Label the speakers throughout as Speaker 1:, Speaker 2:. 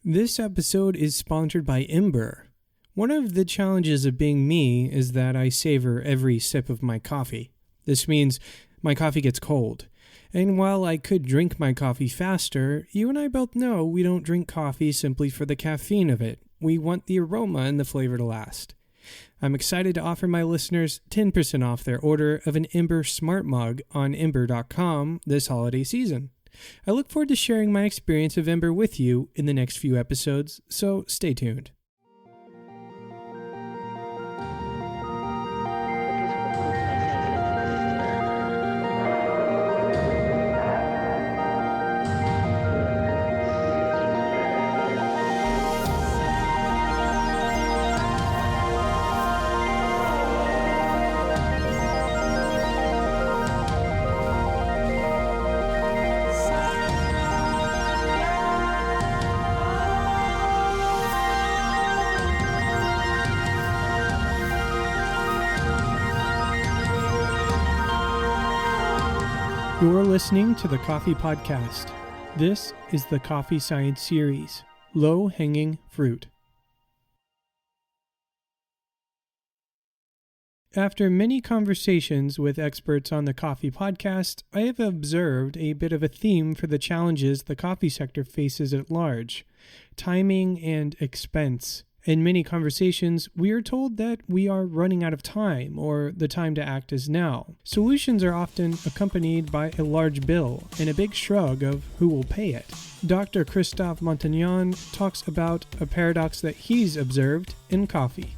Speaker 1: This episode is sponsored by Ember. One of the challenges of being me is that I savor every sip of my coffee. This means my coffee gets cold. And while I could drink my coffee faster, you and I both know we don't drink coffee simply for the caffeine of it. We want the aroma and the flavor to last. I'm excited to offer my listeners 10% off their order of an Ember Smart Mug on Ember.com this holiday season. I look forward to sharing my experience of Ember with you in the next few episodes, so stay tuned. You're listening to the Coffee Podcast. This is the Coffee Science Series, Low Hanging Fruit. After many conversations with experts on the Coffee Podcast, I have observed a bit of a theme for the challenges the coffee sector faces at large: timing and expense. In many conversations, we are told that we are running out of time, or the time to act is now. Solutions are often accompanied by a large bill and a big shrug of who will pay it. Dr. Christophe Montagnon talks about a paradox that he's observed in coffee.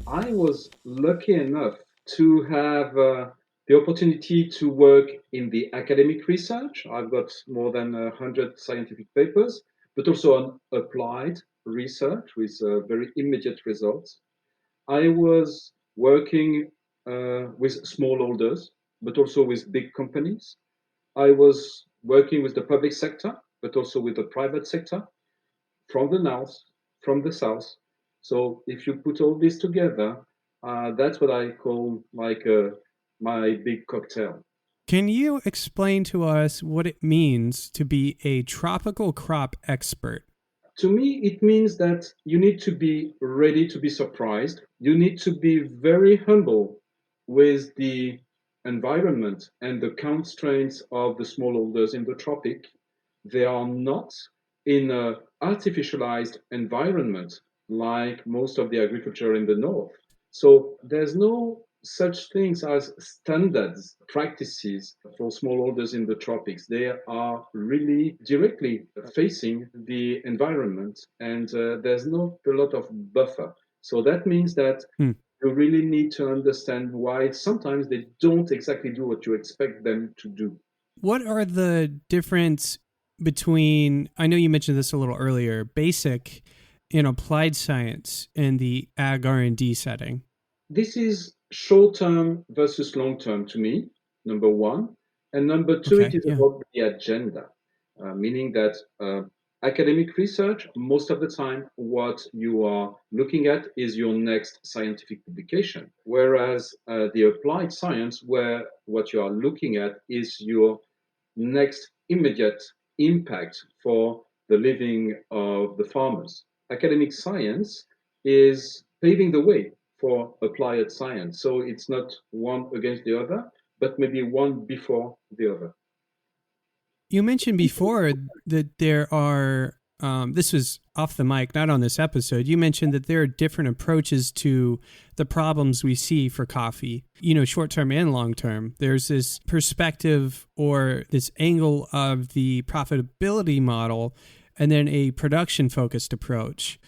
Speaker 2: I was lucky enough to have the opportunity to work in the academic research. I've got more than 100 scientific papers, but also on applied research with very immediate results. I was working with smallholders, but also with big companies. I was working with the public sector, but also with the private sector, from the north, from the south. So if you put all this together, that's what I call my big cocktail.
Speaker 1: Can you explain to us what it means to be a tropical crop expert?
Speaker 2: To me, it means that you need to be ready to be surprised. You need to be very humble with the environment and the constraints of the smallholders in the tropic. They are not in an artificialized environment like most of the agriculture in the north. So there's no such things as standards practices for smallholders in the tropics. They are really directly facing the environment, and there's not a lot of buffer. So that means that you really need to understand why sometimes they don't exactly do what you expect them to do.
Speaker 1: What are the difference between, I know you mentioned this a little earlier, basic and applied science in the ag R&D setting?
Speaker 2: This is short term versus long term to me, number one. And number two, it
Speaker 1: Okay,
Speaker 2: is
Speaker 1: yeah.
Speaker 2: about the agenda, meaning that academic research, most of the time, what you are looking at is your next scientific publication. Whereas the applied science, where what you are looking at is your next immediate impact for the living of the farmers. Academic science is paving the way for applied science. So it's not one against the other, but maybe one before the other.
Speaker 1: You mentioned before that there are, this was off the mic, not on this episode. You mentioned that there are different approaches to the problems we see for coffee, short term and long term. There's this perspective or this angle of the profitability model, and then a production focused approach.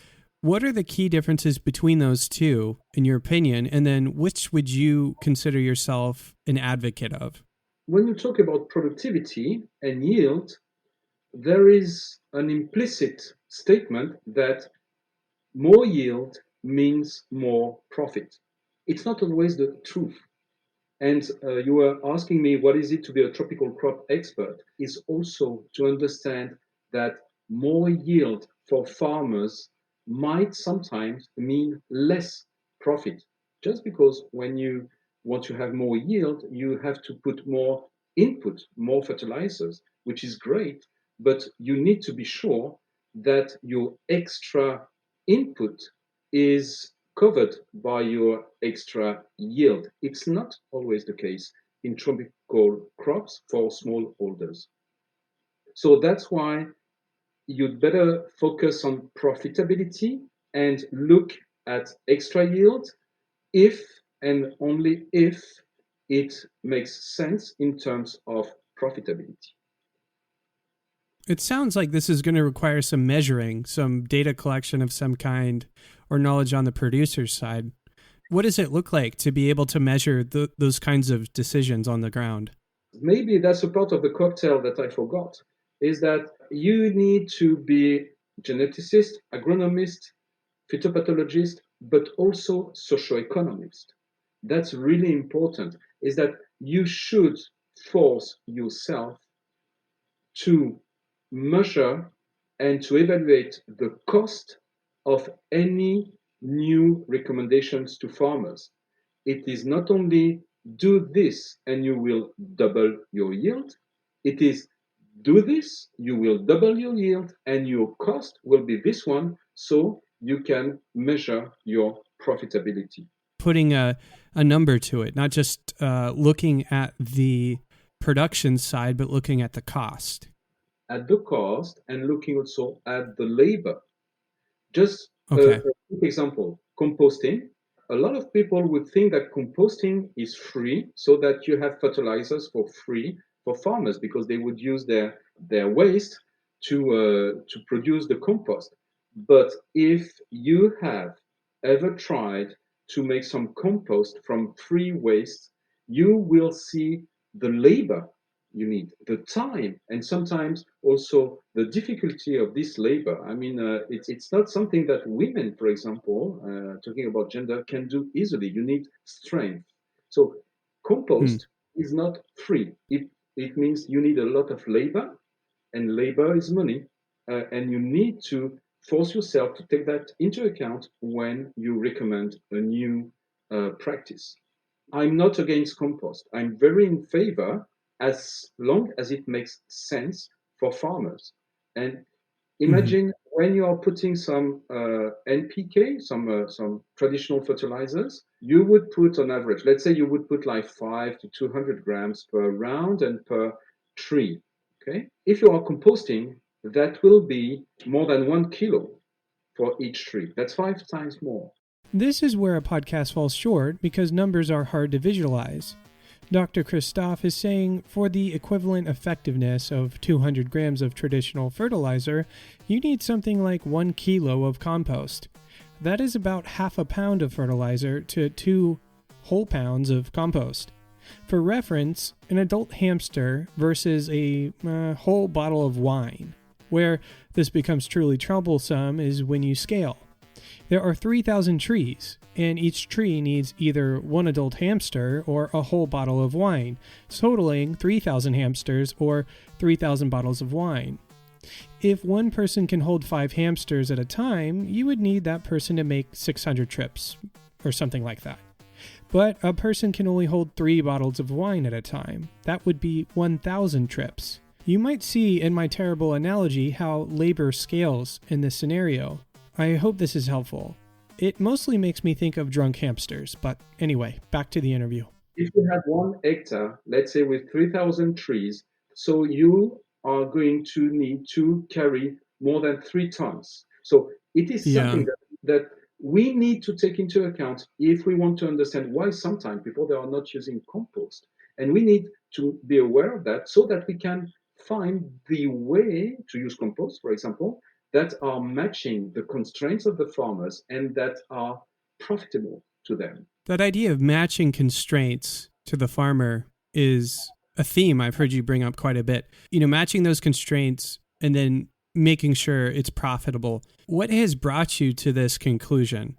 Speaker 1: What are the key differences between those two, in your opinion? And then which would you consider yourself an advocate of?
Speaker 2: When you talk about productivity and yield, there is an implicit statement that more yield means more profit. It's not always the truth. And you were asking me what is it to be a tropical crop expert, is also to understand that more yield for farmers might sometimes mean less profit. Just because when you want to have more yield, you have to put more input, more fertilizers, which is great, but you need to be sure that your extra input is covered by your extra yield. It's not always the case in tropical crops for smallholders. So that's why you'd better focus on profitability and look at extra yield if and only if it makes sense in terms of profitability.
Speaker 1: It sounds like this is going to require some measuring, some data collection of some kind, or knowledge on the producer's side. What does it look like to be able to measure those kinds of decisions on the ground?
Speaker 2: Maybe that's a part of the cocktail that I forgot, is that you need to be geneticist, agronomist, phytopathologist, but also socioeconomist. That's really important, is that you should force yourself to measure and to evaluate the cost of any new recommendations to farmers. It is not only do this and you will double your yield, it is do this, you will double your yield, and your cost will be this one, so you can measure your profitability.
Speaker 1: Putting a number to it, not just looking at the production side, but looking at the cost.
Speaker 2: At the cost and looking also at the labor. Just
Speaker 1: Okay.
Speaker 2: a quick example, composting. A lot of people would think that composting is free, so that you have fertilizers for free for farmers because they would use their waste to produce the compost. But if you have ever tried to make some compost from free waste, you will see the labor you need, the time, and sometimes also the difficulty of this labor. I mean, it's not something that women, for example, talking about gender, can do easily. You need strength. So
Speaker 1: Hmm.
Speaker 2: compost is not free. It means you need a lot of labor, and labor is money, and you need to force yourself to take that into account when you recommend a new practice. I'm not against compost. I'm very in favor as long as it makes sense for farmers. And
Speaker 1: Mm-hmm.
Speaker 2: imagine when you are putting some NPK, some traditional fertilizers, you would put on average, let's say you would put like 5 to 200 grams per round and per tree. Okay, if you are composting, that will be more than 1 kilo for each tree. That's 5 times more.
Speaker 1: This is where a podcast falls short because numbers are hard to visualize. Dr. Christophe is saying for the equivalent effectiveness of 200 grams of traditional fertilizer, you need something like 1 kilo of compost. That is about half a pound of fertilizer to 2 whole pounds of compost. For reference, an adult hamster versus a whole bottle of wine. Where this becomes truly troublesome is when you scale. There are 3,000 trees, and each tree needs either one adult hamster or a whole bottle of wine, totaling 3,000 hamsters or 3,000 bottles of wine. If one person can hold 5 hamsters at a time, you would need that person to make 600 trips, or something like that. But a person can only hold 3 bottles of wine at a time. That would be 1,000 trips. You might see in my terrible analogy how labor scales in this scenario. I hope this is helpful. It mostly makes me think of drunk hamsters, but anyway, back to the interview.
Speaker 2: If you have 1 hectare, let's say with 3,000 trees, so you are going to need to carry more than 3 tons. So it is
Speaker 1: Yeah.
Speaker 2: something that we need to take into account if we want to understand why sometimes people they are not using compost. And we need to be aware of that so that we can find the way to use compost, for example, that are matching the constraints of the farmers and that are profitable to them.
Speaker 1: That idea of matching constraints to the farmer is a theme I've heard you bring up quite a bit. Matching those constraints and then making sure it's profitable. What has brought you to this conclusion?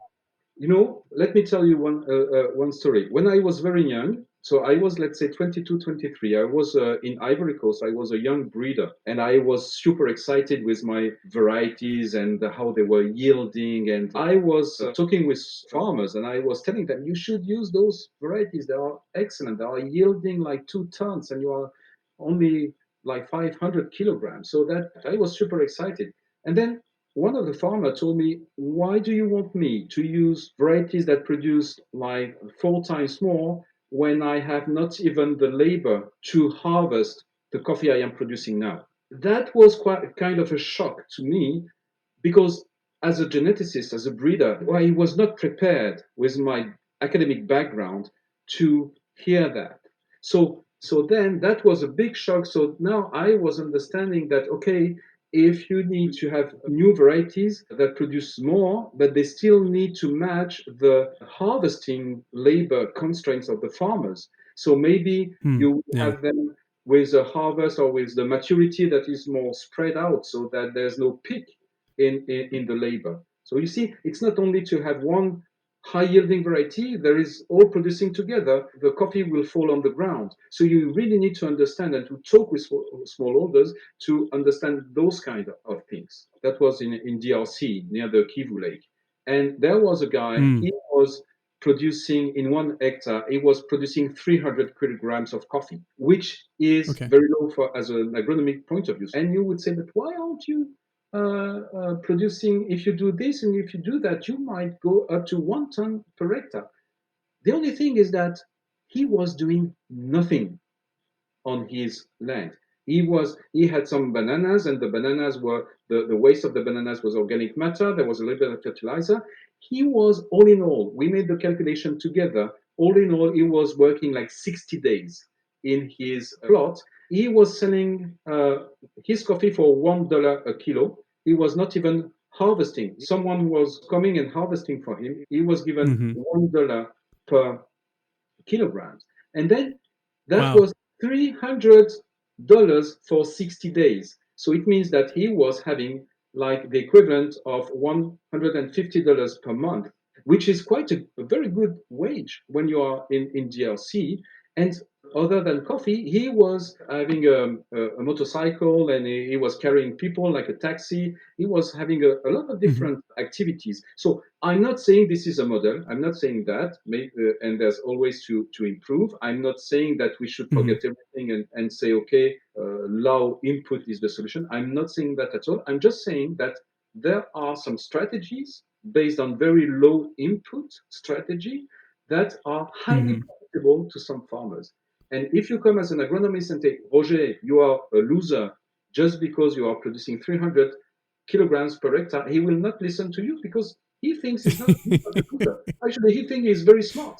Speaker 2: Let me tell you one story. When I was very young, so I was, let's say, 22, 23. I was in Ivory Coast. I was a young breeder, and I was super excited with my varieties and how they were yielding. And I was talking with farmers, and I was telling them, you should use those varieties. They are excellent. They are yielding like 2 tons, and you are only like 500 kilograms. So that I was super excited. And then one of the farmers told me, why do you want me to use varieties that produce like 4 times more when I have not even the labor to harvest the coffee I am producing now? That was quite kind of a shock to me because as a geneticist, as a breeder, well, I was not prepared with my academic background to hear that. So then that was a big shock. So now I was understanding that okay, if you need to have new varieties that produce more, but they still need to match the harvesting labor constraints of the farmers. So maybe
Speaker 1: Hmm.
Speaker 2: you
Speaker 1: Yeah.
Speaker 2: have them with a harvest or with the maturity that is more spread out so that there's no peak in the labor. So you see, it's not only to have one high yielding variety, there is all producing together, the coffee will fall on the ground. So you really need to understand and to talk with smallholders to understand those kind of things. That was in DRC near the Kivu Lake. And there was a guy,
Speaker 1: Hmm.
Speaker 2: he was producing in 1 hectare, he was producing 300 kilograms of coffee, which is
Speaker 1: Okay.
Speaker 2: very low for as an agronomic point of view. And you would say, but why aren't you producing, if you do this and if you do that, you might go up to 1 ton per hectare. The only thing is that he was doing nothing on his land. He had some bananas, and the bananas were the waste of the bananas was organic matter. There was a little bit of fertilizer. He was all in all. We made the calculation together. All in all, he was working like 60 days in his plot. He was selling his coffee for $1 a kilo. He was not even harvesting. Someone was coming and harvesting for him. He was given
Speaker 1: Mm-hmm.
Speaker 2: $1 per kilograms. And then that
Speaker 1: Wow.
Speaker 2: was $300 for 60 days. So it means that he was having like the equivalent of $150 per month, which is quite a very good wage when you are in DRC. And other than coffee, he was having a motorcycle and he was carrying people like a taxi. He was having a lot of
Speaker 1: Mm-hmm.
Speaker 2: different activities. So I'm not saying this is a model. I'm not saying that. And there's always to improve. I'm not saying that we should
Speaker 1: Mm-hmm.
Speaker 2: forget everything and say, okay, low input is the solution. I'm not saying that at all. I'm just saying that there are some strategies based on very low input strategy that are highly
Speaker 1: Mm-hmm.
Speaker 2: profitable to some farmers. And if you come as an agronomist and say, Roger, you are a loser just because you are producing 300 kilograms per hectare, he will not listen to you because he thinks he's not a loser. Actually, he thinks he's very smart.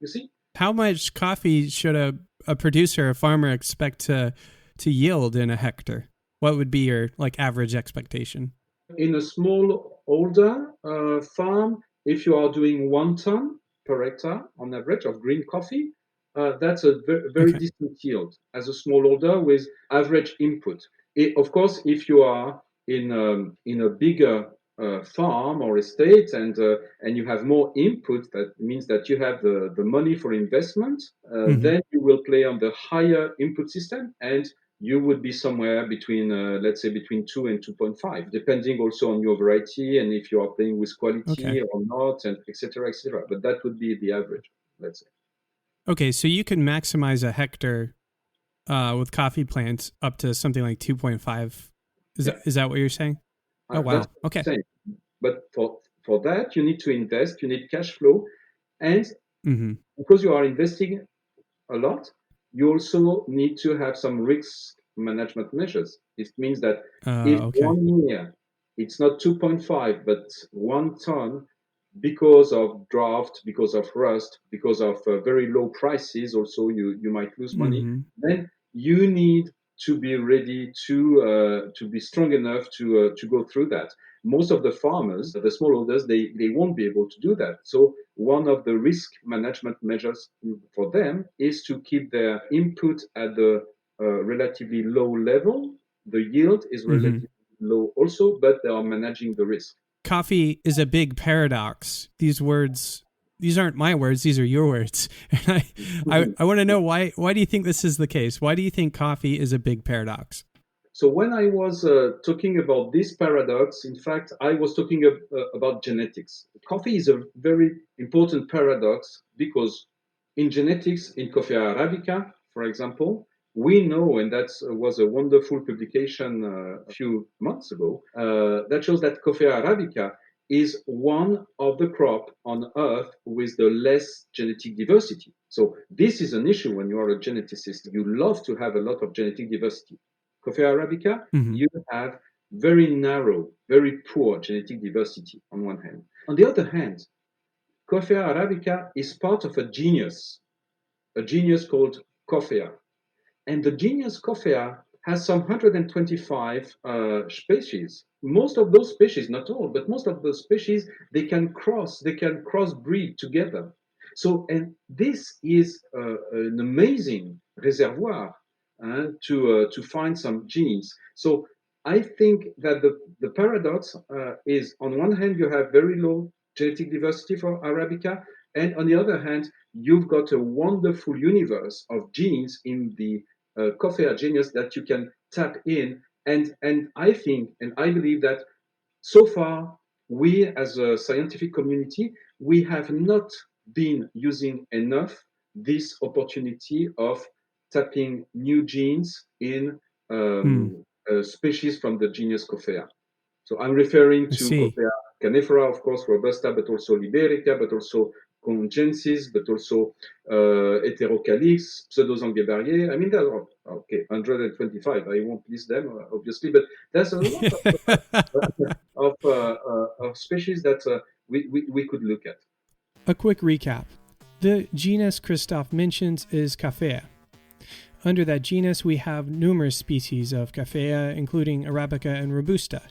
Speaker 2: You see?
Speaker 1: How much coffee should a producer, a farmer expect to yield in a hectare? What would be your like average expectation?
Speaker 2: In a small older farm, if you are doing 1 ton per hectare on average of green coffee, that's a very
Speaker 1: Okay.
Speaker 2: decent yield as a smallholder with average input. Of course, if you are in a bigger farm or estate and you have more input, that means that you have the money for investment,
Speaker 1: Mm-hmm.
Speaker 2: then you will play on the higher input system and you would be somewhere between, let's say, between 2 and 2.5, depending also on your variety and if you are playing with
Speaker 1: Okay.
Speaker 2: quality or not, and etc., etc. But that would be the average, let's say.
Speaker 1: Okay. So you can maximize a hectare with coffee plants up to something like 2.5.
Speaker 2: Yeah,
Speaker 1: Is that what you're saying? Oh
Speaker 2: that's
Speaker 1: wow.
Speaker 2: what I'm
Speaker 1: Okay.
Speaker 2: saying. But for that, you need to invest, you need cash flow, and
Speaker 1: Mm-hmm.
Speaker 2: because you are investing a lot, you also need to have some risk management measures. It means that if
Speaker 1: Okay.
Speaker 2: 1 year it's not 2.5 but 1 ton because of drought, because of rust, because of very low prices, also you might lose money.
Speaker 1: Mm-hmm.
Speaker 2: Then you need to be ready to be strong enough to go through that. Most of the farmers, the smallholders, they won't be able to do that. So one of the risk management measures for them is to keep their input at the relatively low level. The yield is
Speaker 1: Mm-hmm.
Speaker 2: relatively low also, but they are managing the risk.
Speaker 1: Coffee is a big paradox. These aren't my words, these are your words. And I want to know why do you think this is the case? Why do you think coffee is a big paradox?
Speaker 2: So when I was talking about this paradox, in fact, I was talking about genetics. Coffee is a very important paradox because in genetics, in Coffea arabica, for example, we know, and that was a wonderful publication a few months ago, that shows that Coffea arabica is one of the crop on Earth with the less genetic diversity. So this is an issue when you are a geneticist. You love to have a lot of genetic diversity. Coffea arabica,
Speaker 1: Hmm.
Speaker 2: you have very narrow, very poor genetic diversity on one hand. On the other hand, Coffea arabica is part of a genus called Coffea. And the genus Coffea has some 125 species. Most of those species, not all, but most of those species, they can crossbreed together. So, and this is an amazing reservoir to find some genes. So, I think that the paradox is on one hand, you have very low genetic diversity for Arabica, and on the other hand, you've got a wonderful universe of genes in the Coffea genus that you can tap in. And I think and I believe that so far, we as a scientific community, we have not been using enough this opportunity of tapping new genes in
Speaker 1: Mm,
Speaker 2: species from the genus Coffea. So I'm referring
Speaker 1: I
Speaker 2: to
Speaker 1: see.
Speaker 2: Coffea canifera, of course, robusta, but also liberica, but also congensis, but also heterocalix, pseudozanguebariae. I mean, there are, okay, 125. I won't list them, obviously, but there's a lot of species that we could look at.
Speaker 1: A quick recap. The genus Christophe mentions is Caffea. Under that genus, we have numerous species of Caffea, including Arabica and Robusta.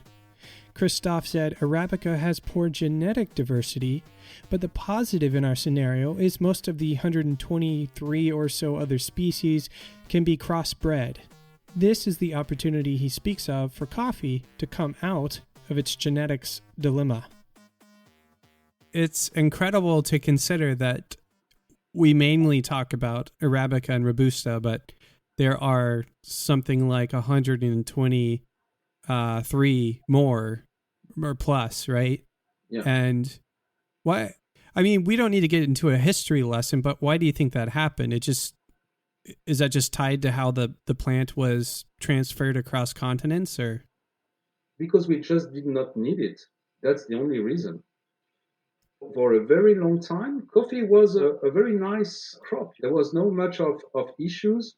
Speaker 1: Christophe said Arabica has poor genetic diversity, but the positive in our scenario is most of the 123 or so other species can be crossbred. This is the opportunity he speaks of for coffee to come out of its genetics dilemma. It's incredible to consider that we mainly talk about Arabica and Robusta, but there are something like 123 more or plus, right?
Speaker 2: Yeah.
Speaker 1: And why? I mean, we don't need to get into a history lesson, but why do you think that happened? Is that just tied to how the plant was transferred across continents, or?
Speaker 2: Because we just did not need it. That's the only reason. For a very long time, coffee was a very nice crop. There was no much of issues.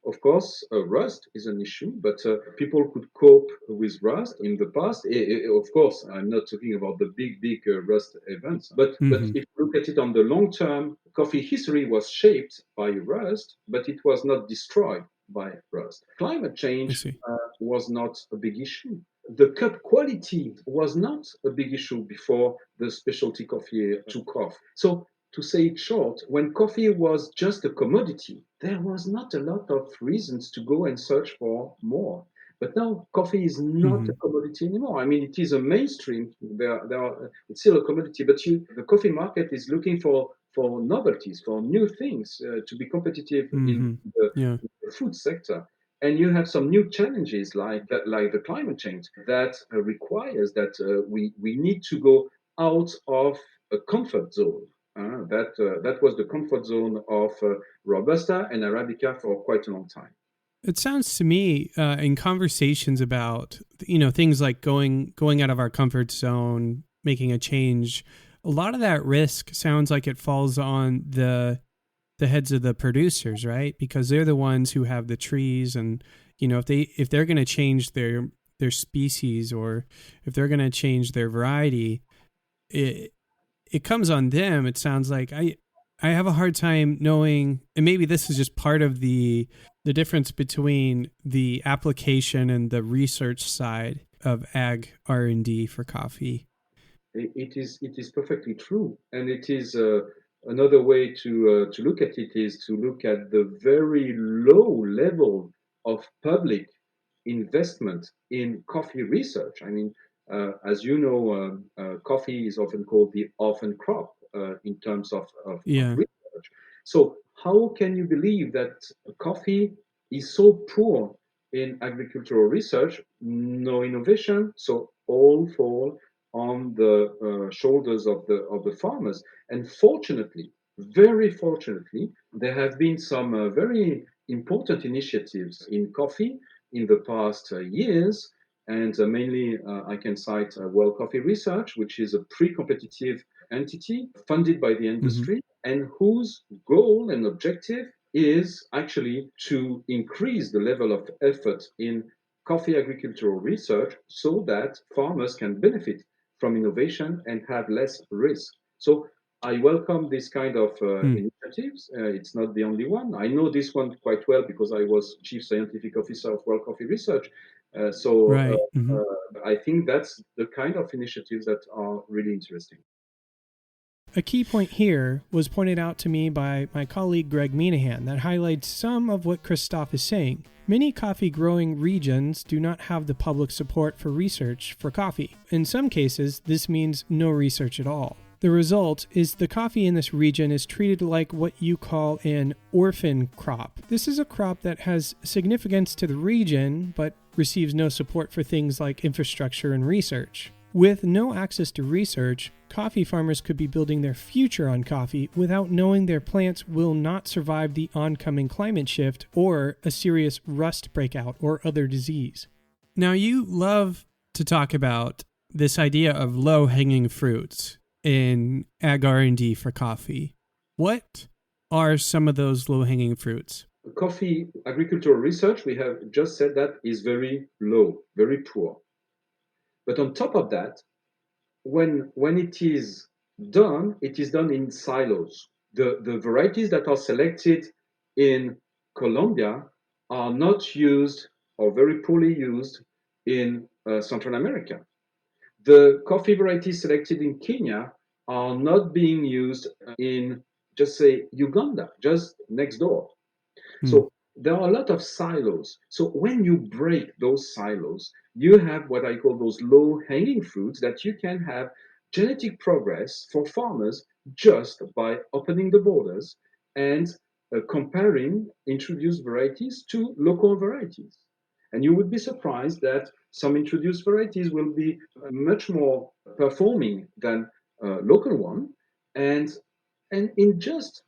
Speaker 2: Of course, rust is an issue, but people could cope with rust in the past. Of course, I'm not talking about the big rust events, but
Speaker 1: Mm-hmm.
Speaker 2: if you look at it on the long term, coffee history was shaped by rust, but it was not destroyed by rust. Climate
Speaker 1: I
Speaker 2: change
Speaker 1: see.
Speaker 2: was not a big issue. The cup quality was not a big issue before the specialty coffee took off. So, to say it short, when coffee was just a commodity, there was not a lot of reasons to go and search for more. But now coffee is not
Speaker 1: Mm-hmm.
Speaker 2: a commodity anymore. I mean, it is a mainstream. It's still a commodity, but the coffee market is looking for novelties, for new things to be competitive in
Speaker 1: Mm-hmm.
Speaker 2: the,
Speaker 1: Yeah.
Speaker 2: the food sector. And you have some new challenges like the climate change that requires that we need to go out of a comfort zone. That was the comfort zone of Robusta and Arabica for quite a long time.
Speaker 1: It sounds to me in conversations about things like going out of our comfort zone, making a change. A lot of that risk sounds like it falls on the heads of the producers, right? Because they're the ones who have the trees, and if they're going to change their species, or if they're going to change their variety, it comes on them. It sounds like I have a hard time knowing, and maybe this is just part of the difference between the application and the research side of ag R&D for coffee.
Speaker 2: It is perfectly true, and it is another way to look at it is to look at the very low level of public investment in coffee research. I mean, as you know, coffee is often called the orphan crop in terms of
Speaker 1: Yeah.
Speaker 2: research. So how can you believe that coffee is so poor in agricultural research, no innovation, so all fall on the shoulders of the farmers. And fortunately, very fortunately, there have been some very important initiatives in coffee in the past years. And mainly, I can cite World Coffee Research, which is a pre competitive entity funded by the
Speaker 1: Hmm.
Speaker 2: industry and whose goal and objective is actually to increase the level of effort in coffee agricultural research so that farmers can benefit from innovation and have less risk. So I welcome this kind of
Speaker 1: Mm.
Speaker 2: initiatives. It's not the only one. I know this one quite well because I was chief scientific officer of World Coffee Research.
Speaker 1: Right. Hmm.
Speaker 2: I think that's the kind of initiatives that are really interesting.
Speaker 1: A key point here was pointed out to me by my colleague Greg Minahan that highlights some of what Christophe is saying. Many coffee growing regions do not have the public support for research for coffee. In some cases, this means no research at all. The result is the coffee in this region is treated like what you call an orphan crop. This is a crop that has significance to the region but receives no support for things like infrastructure and research. With no access to research, coffee farmers could be building their future on coffee without knowing their plants will not survive the oncoming climate shift or a serious rust breakout or other disease. Now, you love to talk about this idea of low-hanging fruits in ag R&D for coffee. What are some of those low-hanging fruits?
Speaker 2: Coffee agricultural research, we have just said that is very low, very poor. But on top of that, when it is done in silos. The varieties that are selected in Colombia are not used or very poorly used in Central America. The coffee varieties selected in Kenya are not being used in, just say, Uganda, just next door.
Speaker 1: Hmm.
Speaker 2: So there are a lot of silos. So when you break those silos, you have what I call those low hanging fruits that you can have genetic progress for farmers just by opening the borders and comparing introduced varieties to local varieties. And you would be surprised that some introduced varieties will be much more performing than local one. And, and in just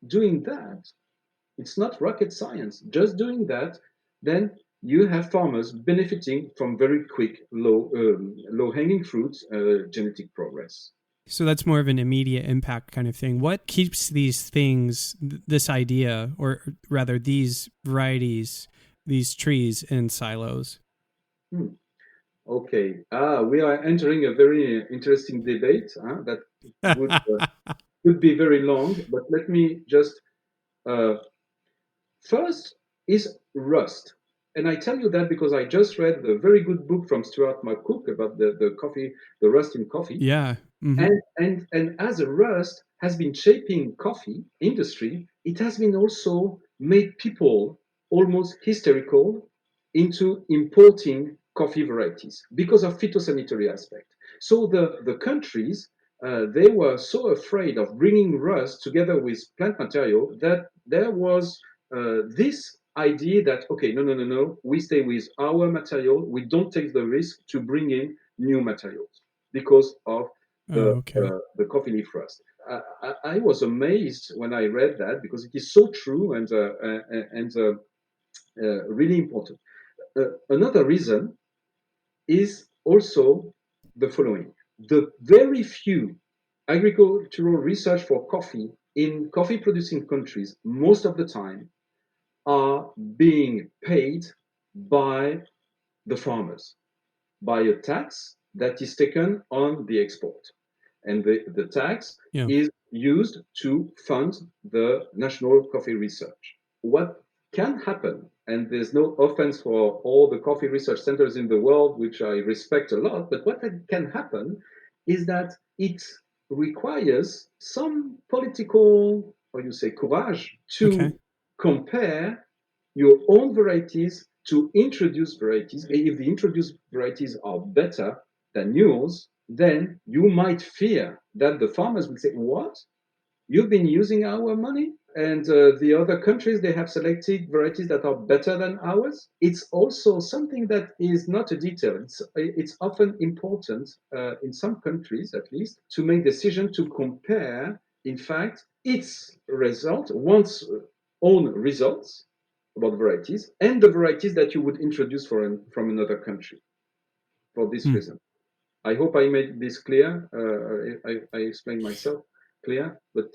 Speaker 2: doing that, it's not rocket science. Just doing that, then you have farmers benefiting from very quick, low hanging fruits, genetic progress.
Speaker 1: So that's more of an immediate impact kind of thing. What keeps these things, this idea, or rather these varieties, these trees in silos?
Speaker 2: Hmm. Okay, we are entering a very interesting debate that would could be very long, but let me just uh, first is rust. And I tell you that because I just read a very good book from Stuart McCook about the coffee, the rust in coffee.
Speaker 1: Yeah. Mm-hmm.
Speaker 2: And as a rust has been shaping coffee industry, it has been also made people almost hysterical into importing coffee varieties because of phytosanitary aspect. So the countries they were so afraid of bringing rust together with plant material that there was this idea that okay, no, we stay with our material, we don't take the risk to bring in new materials because of
Speaker 1: Oh, okay.
Speaker 2: the coffee leaf rust. I was amazed when I read that because it is so true and really important. Another reason is also the following: the very few agricultural research for coffee in coffee producing countries, most of the time, are being paid by the farmers by a tax that is taken on the export. And the tax
Speaker 1: Yeah.
Speaker 2: is used to fund the national coffee research. What can happen, and there's no offense for all the coffee research centers in the world, which I respect a lot, but what can happen is that it requires some political, or you say, courage
Speaker 1: Okay.
Speaker 2: to compare your own varieties to introduced varieties. If the introduced varieties are better than yours, then you might fear that the farmers will say, "What? You've been using our money?" And the other countries, they have selected varieties that are better than ours. It's also something that is not a detail. It's often important in some countries, at least, to make decision to compare, in fact, its result, one's own results about varieties and the varieties that you would introduce from another country for this
Speaker 1: Hmm.
Speaker 2: reason. I hope I made this clear. I explained myself clear, but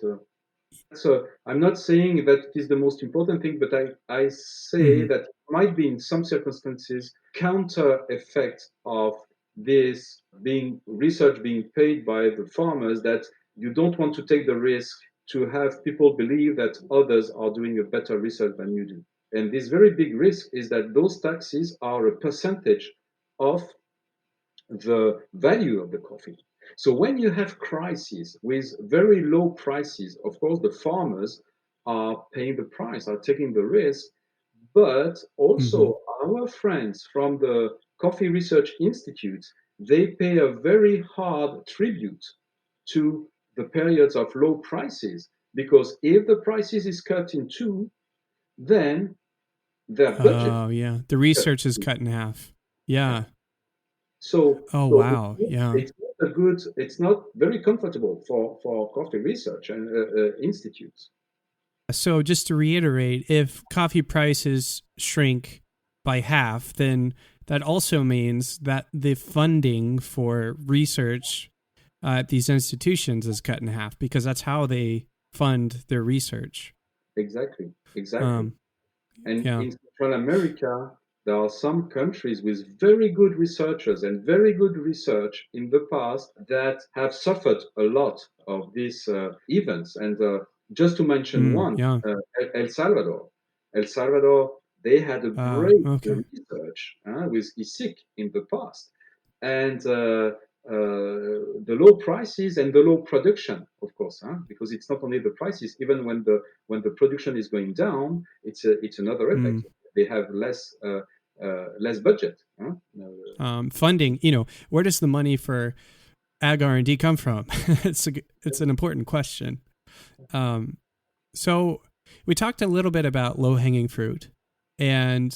Speaker 2: so I'm not saying that it is the most important thing, but I say
Speaker 1: Hmm.
Speaker 2: that might be in some circumstances counter effect of this being research being paid by the farmers, that you don't want to take the risk to have people believe that others are doing a better research than you do. And this very big risk is that those taxes are a percentage of the value of the coffee. So when you have crises with very low prices, of course, the farmers are paying the price, are taking the risk, but
Speaker 1: Hmm.
Speaker 2: also our friends from the Coffee Research Institute, they pay a very hard tribute to the periods of low prices, because if the prices is cut in two, then their budget
Speaker 1: Oh, yeah. The
Speaker 2: is cut
Speaker 1: research is
Speaker 2: in two.
Speaker 1: cut in half.
Speaker 2: Yeah.
Speaker 1: Yeah.
Speaker 2: So,
Speaker 1: Oh,
Speaker 2: so
Speaker 1: wow. Yeah.
Speaker 2: it's not a good, it's not very comfortable for coffee research and institutes.
Speaker 1: So just to reiterate, if coffee prices shrink by half, then that also means that the funding for research at these institutions is cut in half because that's how they fund their research.
Speaker 2: Exactly, exactly.
Speaker 1: Um,
Speaker 2: And
Speaker 1: yeah.
Speaker 2: in Central America, there are some countries with very good researchers and very good research in the past that have suffered a lot of these events. And just to mention
Speaker 1: Mm,
Speaker 2: one,
Speaker 1: yeah.
Speaker 2: El Salvador. El Salvador, they had a great
Speaker 1: Okay.
Speaker 2: research with ISIC in the past. And the low prices and the low production, of course, because it's not only the prices. Even when the production is going down, it's another
Speaker 1: Mm.
Speaker 2: effect. They have less budget.
Speaker 1: Funding, where does the money for ag R&D come from? It's an important question. Um, so we talked a little bit about low hanging fruit, and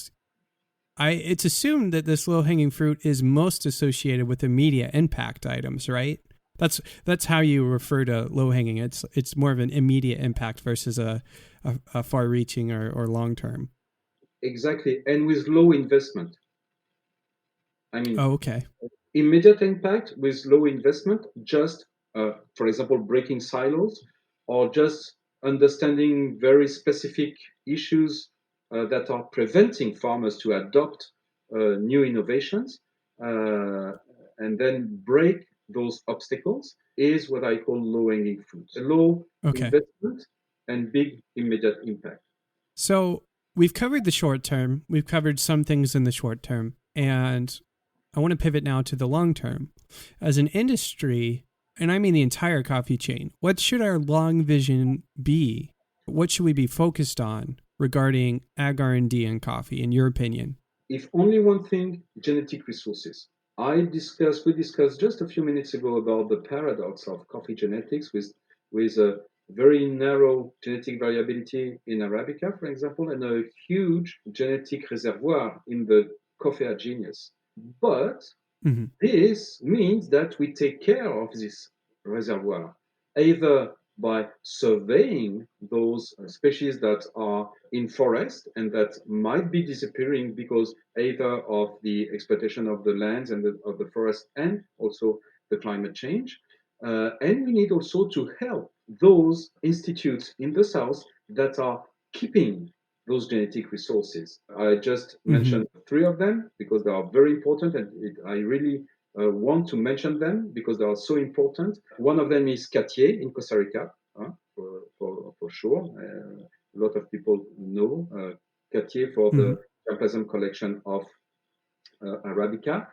Speaker 1: it's assumed that this low hanging fruit is most associated with immediate impact items, right? That's how you refer to low hanging. It's more of an immediate impact versus a far reaching or long term.
Speaker 2: Exactly, and with low investment. I mean,
Speaker 1: Oh, okay.
Speaker 2: immediate impact with low investment, just for example, breaking silos, or just understanding very specific issues that are preventing farmers to adopt new innovations, uh, and then break those obstacles, is what I call low hanging fruit. Low
Speaker 1: Okay.
Speaker 2: investment and big immediate impact.
Speaker 1: So we've covered the short term. We've covered some things in the short term, and I want to pivot now to the long term. As an industry, and I mean the entire coffee chain, what should our long vision be? What should we be focused on regarding ag R&D and coffee, in your opinion?
Speaker 2: If only one thing, genetic resources. We discussed just a few minutes ago about the paradox of coffee genetics with a very narrow genetic variability in Arabica, for example, and a huge genetic reservoir in the Coffea genus. But
Speaker 1: Mm-hmm.
Speaker 2: this means that we take care of this reservoir either by surveying those species that are in forest and that might be disappearing because either of the exploitation of the lands and of the forest, and also the climate change. And we need also to help those institutes in the south that are keeping those genetic resources. I just
Speaker 1: Mm-hmm.
Speaker 2: mentioned three of them because they are very important, and I really want to mention them because they are so important. One of them is Cartier in Costa Rica, for sure. A lot of people know Cartier for
Speaker 1: Mm-hmm.
Speaker 2: the germplasm collection of Arabica.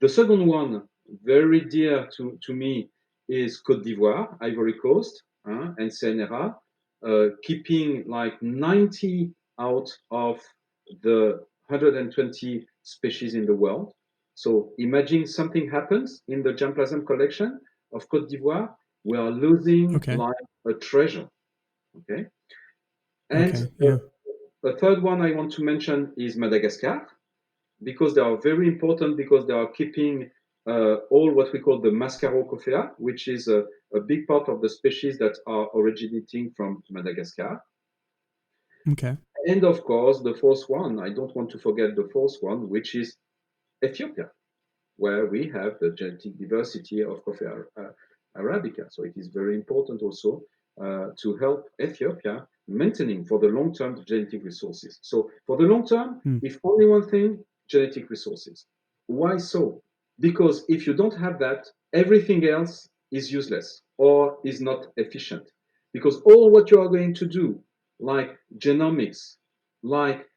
Speaker 2: The second one, very dear to me, is Côte d'Ivoire, Ivory Coast, and CNRA, keeping like 90 out of the 120 species in the world. So imagine something happens in the germplasm collection of Côte d'Ivoire, we are losing
Speaker 1: Okay.
Speaker 2: like a treasure. Okay, and
Speaker 1: Okay. Yeah.
Speaker 2: the third one I want to mention is Madagascar, because they are very important, because they are keeping all what we call the Mascaro which is a big part of the species that are originating from Madagascar.
Speaker 1: Okay.
Speaker 2: And of course, the fourth one, I don't want to forget the fourth one, which is Ethiopia, where we have the genetic diversity of coffee arabica. So it is very important also to help Ethiopia maintaining for the long term genetic resources. So for the long term,
Speaker 1: Hmm.
Speaker 2: if only one thing, genetic resources. Why so? Because if you don't have that, everything else is useless or is not efficient. Because all what you are going to do, like genomics, like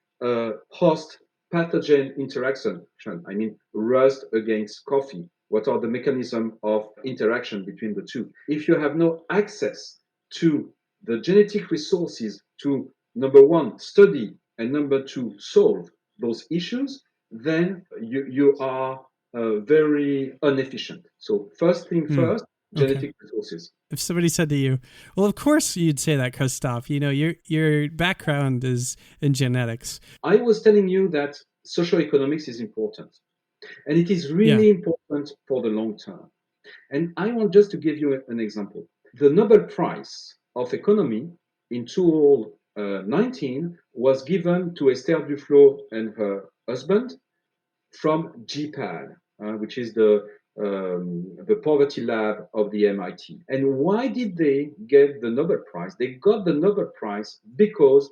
Speaker 2: host pathogen interaction, I mean rust against coffee, what are the mechanisms of interaction between the two? If you have no access to the genetic resources to, number one, study, and number two, solve those issues, then you are very inefficient. So first thing
Speaker 1: Hmm.
Speaker 2: first,
Speaker 1: Okay.
Speaker 2: genetic resources.
Speaker 1: If somebody said to you, "Well, of course you'd say that, Christophe. You know, your background is in genetics."
Speaker 2: I was telling you that socioeconomics is important, and it is
Speaker 1: Yeah.
Speaker 2: really important for the long term. And I want just to give you an example. The Nobel Prize of Economy in 2019 was given to Esther Duflo and her husband from GPAL, which is the poverty lab of the MIT. And why did they get the Nobel Prize? They got the Nobel Prize because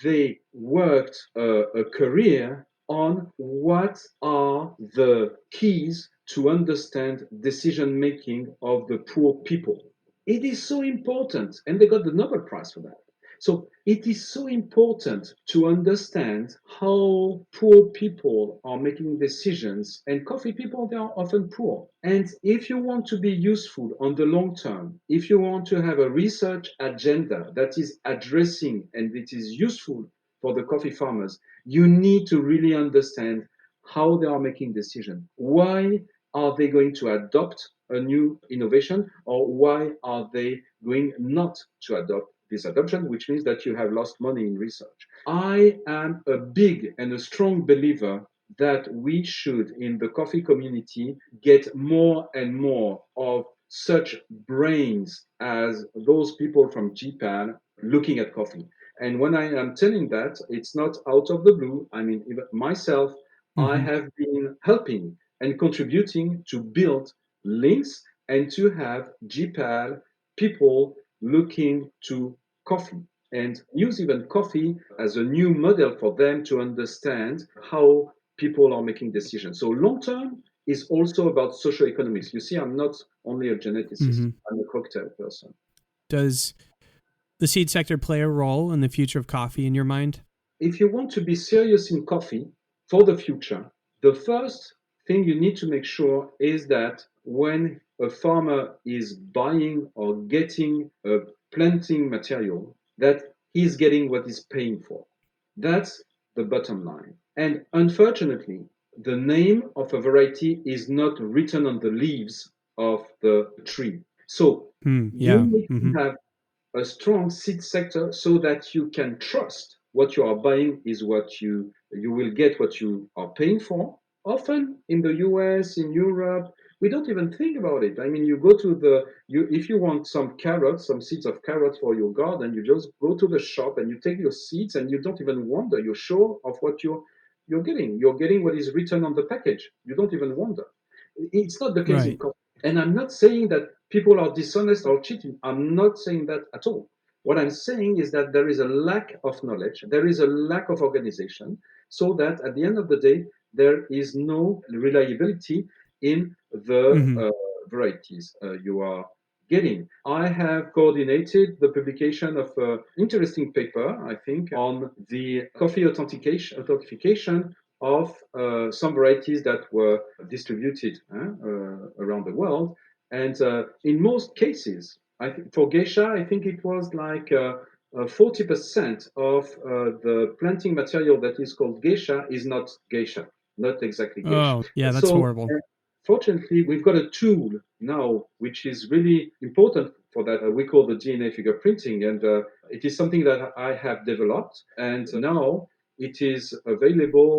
Speaker 2: they worked a career on what are the keys to understand decision making of the poor people. It is so important, and they got the Nobel Prize for that. So it is so important to understand how poor people are making decisions, and coffee people, they are often poor. And if you want to be useful on the long term, if you want to have a research agenda that is addressing and it is useful for the coffee farmers, you need to really understand how they are making decisions. Why are they going to adopt a new innovation, or why are they going not to adopt this adoption, which means that you have lost money in research? I am a big and a strong believer that we should, in the coffee community, get more and more of such brains as those people from Japan looking at coffee. And when I am telling that, it's not out of the blue. I mean, even myself, I
Speaker 1: Mm-hmm.
Speaker 2: have been helping and contributing to build links and to have GPAL people looking to coffee and use even coffee as a new model for them to understand how people are making decisions. So long term is also about social economics. You see, I'm not only a geneticist,
Speaker 1: Mm-hmm.
Speaker 2: I'm a cocktail person.
Speaker 1: Does the seed sector play a role in the future of coffee in your mind?
Speaker 2: If you want to be serious in coffee for the future, the first thing you need to make sure is that when a farmer is buying or getting a planting material, that he's getting what he's paying for. That's the bottom line. And unfortunately, the name of a variety is not written on the leaves of the tree. So you
Speaker 1: Yeah.
Speaker 2: need
Speaker 1: Mm-hmm.
Speaker 2: to have a strong seed sector so that you can trust what you are buying is what you will get what you are paying for. Often in the US, in Europe, we don't even think about it. I mean, you go to if you want some carrots, some seeds of carrots for your garden, you just go to the shop and you take your seeds and you don't even wonder. You're sure of what you're getting. You're getting what is written on the package. You don't even wonder. It's not the case in
Speaker 1: Right.
Speaker 2: coffee. And I'm not saying that people are dishonest or cheating. I'm not saying that at all. What I'm saying is that there is a lack of knowledge, there is a lack of organization, so that at the end of the day, there is no reliability in the
Speaker 1: Mm-hmm.
Speaker 2: varieties you are getting. I have coordinated the publication of an interesting paper, I think, on the coffee authentication of some varieties that were distributed around the world. And in most cases, I think for geisha, I think it was like 40% of the planting material that is called geisha is not geisha, not exactly geisha.
Speaker 1: Oh, yeah, that's
Speaker 2: So,
Speaker 1: horrible.
Speaker 2: fortunately, we've got a tool now which is really important for that. We call the DNA figure printing, and it is something that I have developed. And now it is available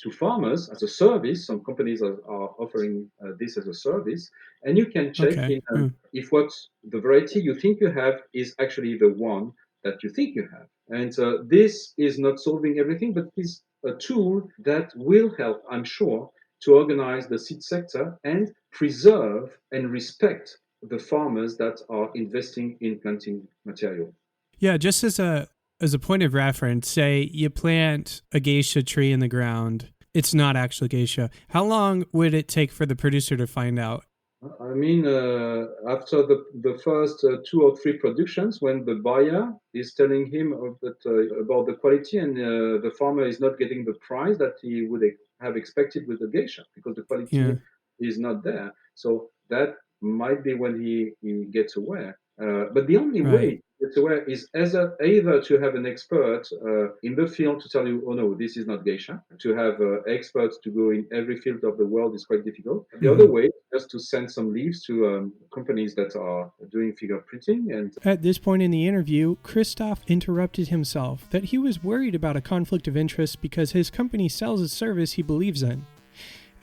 Speaker 2: to farmers as a service. Some companies are offering this as a service, and you can check
Speaker 1: Okay.
Speaker 2: in if what the variety you think you have is actually the one that you think you have. And this is not solving everything, but is a tool that will help, I'm sure, to organize the seed sector and preserve and respect the farmers that are investing in planting material.
Speaker 1: Yeah, just as a point of reference, say you plant a geisha tree in the ground. It's not actually geisha. How long would it take for the producer to find out?
Speaker 2: I mean, after the first two or three productions, when the buyer is telling him about the quality and the farmer is not getting the price that he would have expected with the geisha because the
Speaker 1: Yeah,
Speaker 2: quality is not there. So that might be when he gets aware. But the only way
Speaker 1: right.
Speaker 2: he gets aware is either to have an expert in the field to tell you, oh no, this is not geisha. To have experts to go in every field of the world is quite difficult. The other
Speaker 1: Mhm.
Speaker 2: way is just to send some leaves to companies that are doing figure printing. And
Speaker 1: At this point in the interview, Christoph interrupted himself that he was worried about a conflict of interest because his company sells a service he believes in.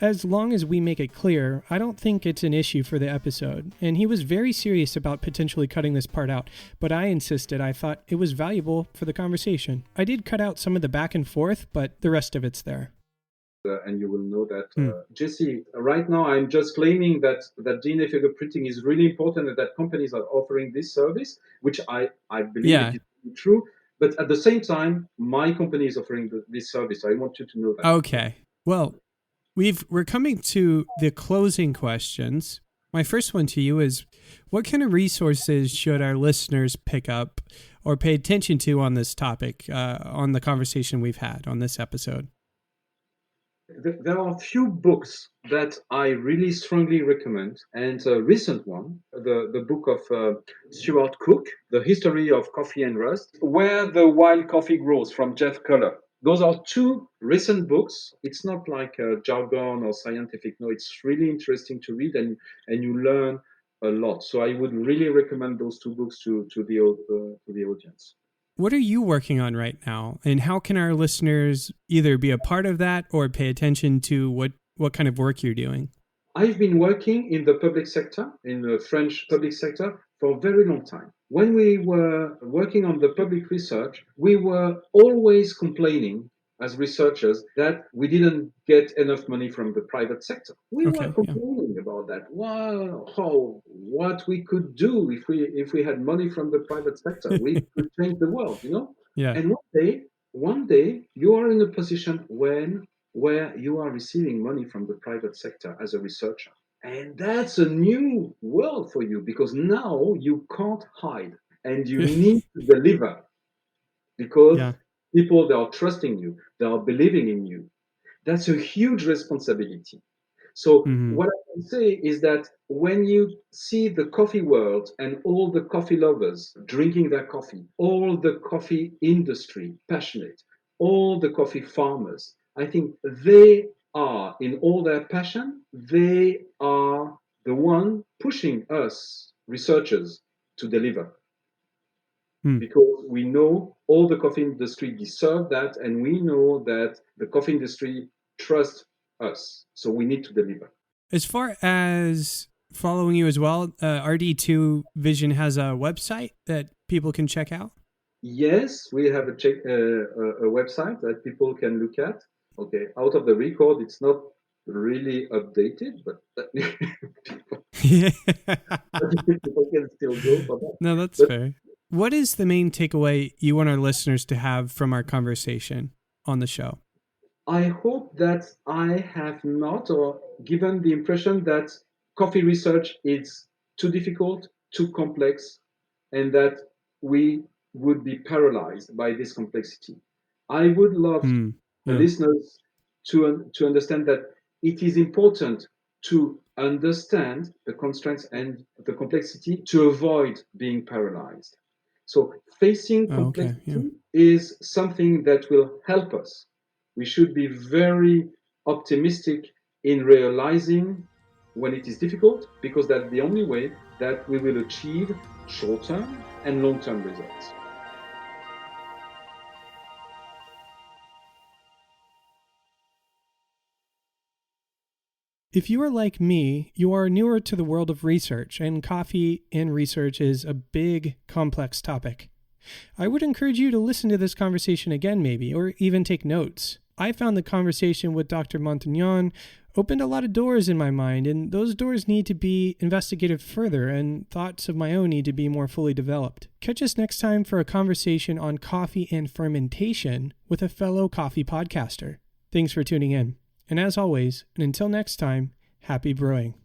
Speaker 1: As long as we make it clear, I don't think it's an issue for the episode, and he was very serious about potentially cutting this part out, but I insisted I thought it was valuable for the conversation. I did cut out some of the back and forth, but the rest of it's there.
Speaker 2: and you will know that
Speaker 1: Hmm.
Speaker 2: Jesse. Right now, I'm just claiming that DNA figure printing is really important and that companies are offering this service, which I believe it
Speaker 1: Yeah.
Speaker 2: is true. But at the same time, my company is offering this service. I want you to know that.
Speaker 1: Okay. Well, we're coming to the closing questions. My first one to you is, what kind of resources should our listeners pick up or pay attention to on this topic, on the conversation we've had on this episode?
Speaker 2: There are a few books that I really strongly recommend, and a recent one, the book of Stuart Cook, The History of Coffee and Rust, Where the Wild Coffee Grows from Jeff Culler. Those are two recent books. It's not like jargon or scientific. No, it's really interesting to read, and you learn a lot. So I would really recommend those two books to the audience.
Speaker 1: What are you working on right now? And how can our listeners either be a part of that or pay attention to what kind of work you're doing?
Speaker 2: I've been working in the public sector, in the French public sector, for a very long time. When we were working on the public research, we were always complaining as researchers that we didn't get enough money from the private sector. We were
Speaker 1: Okay. Yeah.
Speaker 2: complaining about that. Wow, how what we could do if we had money from the private sector, we could change the world, you know.
Speaker 1: Yeah.
Speaker 2: And one day, you are in a position where you are receiving money from the private sector as a researcher. And that's a new world for you because now you can't hide and you need to deliver because
Speaker 1: Yeah.
Speaker 2: people, they are trusting you, they are believing in you. That's a huge responsibility. So
Speaker 1: Hmm.
Speaker 2: what I can say is that when you see the coffee world and all the coffee lovers drinking their coffee, all the coffee industry passionate, all the coffee farmers, I think they are in all their passion, they are the one pushing us researchers to deliver
Speaker 1: Hmm.
Speaker 2: because we know all the coffee industry deserve that and we know that the coffee industry trusts us. So we need to deliver.
Speaker 1: As far as following you as well, RD2 Vision has a website that people can check out.
Speaker 2: Yes, we have a website that people can look at. Okay, out of the record, it's not really updated, but
Speaker 1: Yeah.
Speaker 2: people can still go for that.
Speaker 1: No, that's
Speaker 2: But
Speaker 1: fair. What is the main takeaway you want our listeners to have from our conversation on the show?
Speaker 2: I hope that I have not or given the impression that coffee research is too difficult, too complex, and that we would be paralyzed by this complexity. I would love
Speaker 1: Hmm.
Speaker 2: the
Speaker 1: Yeah.
Speaker 2: listeners to understand that it is important to understand the constraints and the complexity to avoid being paralyzed. So, facing
Speaker 1: Oh, okay. Yeah.
Speaker 2: complexity is something that will help us. We should be very optimistic in realizing when it is difficult, because that's the only way that we will achieve short term and long term results.
Speaker 1: If you are like me, you are newer to the world of research, and coffee and research is a big, complex topic. I would encourage you to listen to this conversation again, maybe, or even take notes. I found the conversation with Dr. Montagnon opened a lot of doors in my mind, and those doors need to be investigated further, and thoughts of my own need to be more fully developed. Catch us next time for a conversation on coffee and fermentation with a fellow coffee podcaster. Thanks for tuning in. And as always, and until next time, happy brewing.